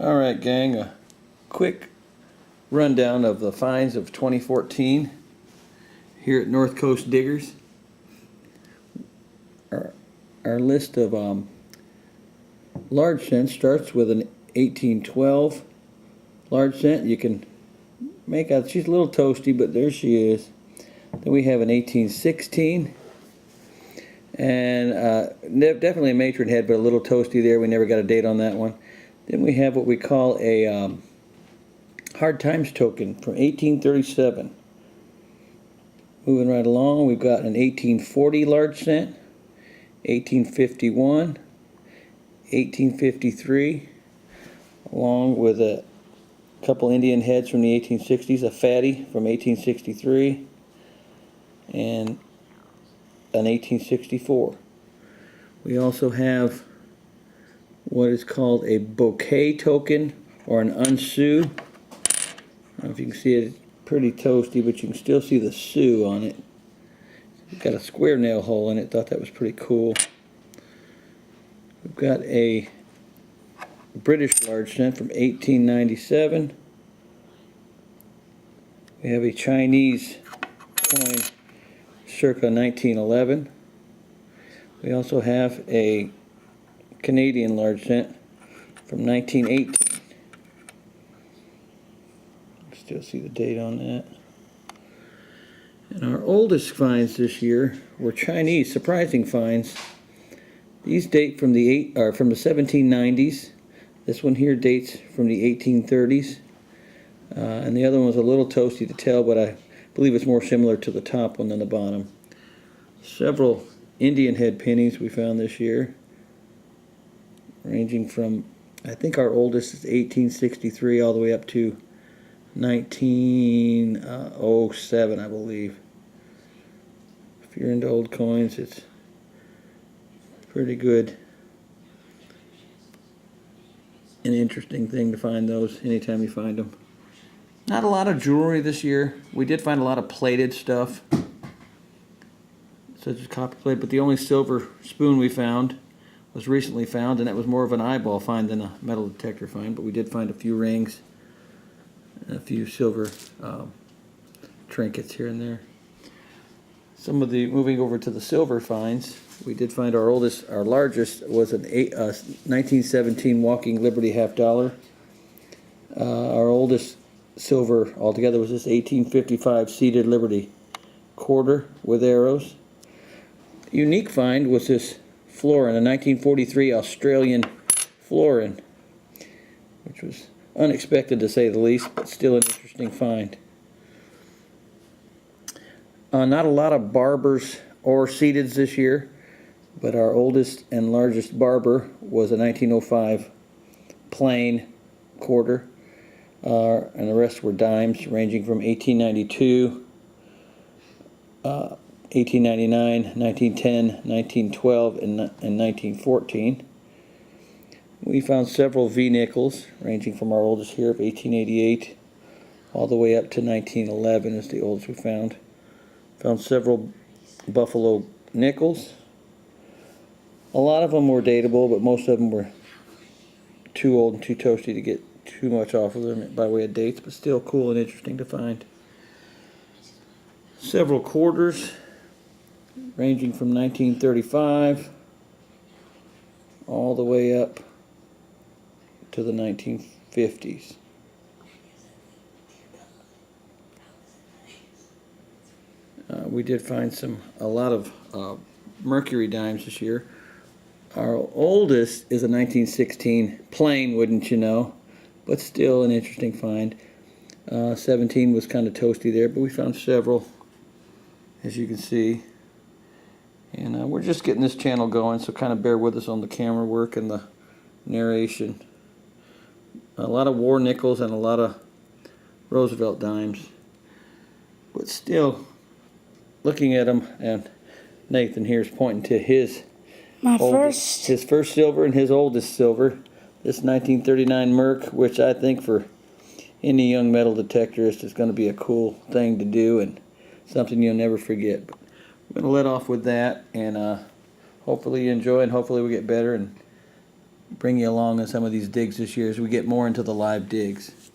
Alright gang, a quick rundown of the finds of 2014 here at NorthCoast Diggers. Our list of large cents starts with an 1812 large cent. You can make out she's a little toasty, but there she is. Then we have an 1816 and definitely a matron head, but a little toasty there. We never got a date on that one. Then we have what we call a hard times token from 1837. Moving right along, we've got an 1840 large cent, 1851, 1853, along with a couple Indian heads from the 1860s, a fatty from 1863, and an 1864. We also have what is called a bouquet token, or an unsue. I don't know if you can see it, it's pretty toasty, but you can still see the sue on it. It's got a square nail hole in it. Thought that was pretty cool. We've got a British large cent from 1897. We have a Chinese coin circa 1911. We also have a Canadian large cent from 1918. Still see the date on that. And our oldest finds this year were Chinese, surprising finds. These date from the 1790s. This one here dates from the 1830s. And the other one was a little toasty to tell, but I believe it's more similar to the top one than the bottom. Several Indian head pennies we found this year, ranging from, I think our oldest is 1863 all the way up to 1907, I believe. If you're into old coins, it's pretty good. An interesting thing to find those anytime you find them. Not a lot of jewelry this year. We did find a lot of plated stuff, such as copper plate, but the only silver spoon we found was recently found, and that was more of an eyeball find than a metal detector find, but we did find a few rings and a few silver trinkets here and there. Moving over to the silver finds, we did find our largest was an 1917 Walking Liberty half dollar. Our oldest silver altogether was this 1855 Seated Liberty quarter with arrows. Unique find was this florin, a 1943 Australian florin, which was unexpected to say the least, but still an interesting find. Not a lot of barbers or seateds this year, but our oldest and largest barber was a 1905 plain quarter, and the rest were dimes ranging from 1892, 1899, 1910, 1912, and 1914. We found several V-nickels, ranging from our oldest here of 1888 all the way up to 1911 is the oldest we found. Found several buffalo nickels. A lot of them were dateable, but most of them were too old and too toasty to get too much off of them by way of dates, but still cool and interesting to find. Several quarters, ranging from 1935 all the way up to the 1950s. We did find a lot of mercury dimes this year. Our oldest is a 1916 plain, wouldn't you know, but still an interesting find. 17 was kind of toasty there, but we found several, as you can see. And we're just getting this channel going, so kind of bear with us on the camera work and the narration. A lot of war nickels and a lot of Roosevelt dimes, but still looking at them, and Nathan here is pointing to his first silver and his oldest silver, this 1939 Merc, which I think for any young metal detectorist is going to be a cool thing to do and something you'll never forget. But I'm going to let off with that, and hopefully you enjoy, and hopefully we get better and bring you along on some of these digs this year as we get more into the live digs.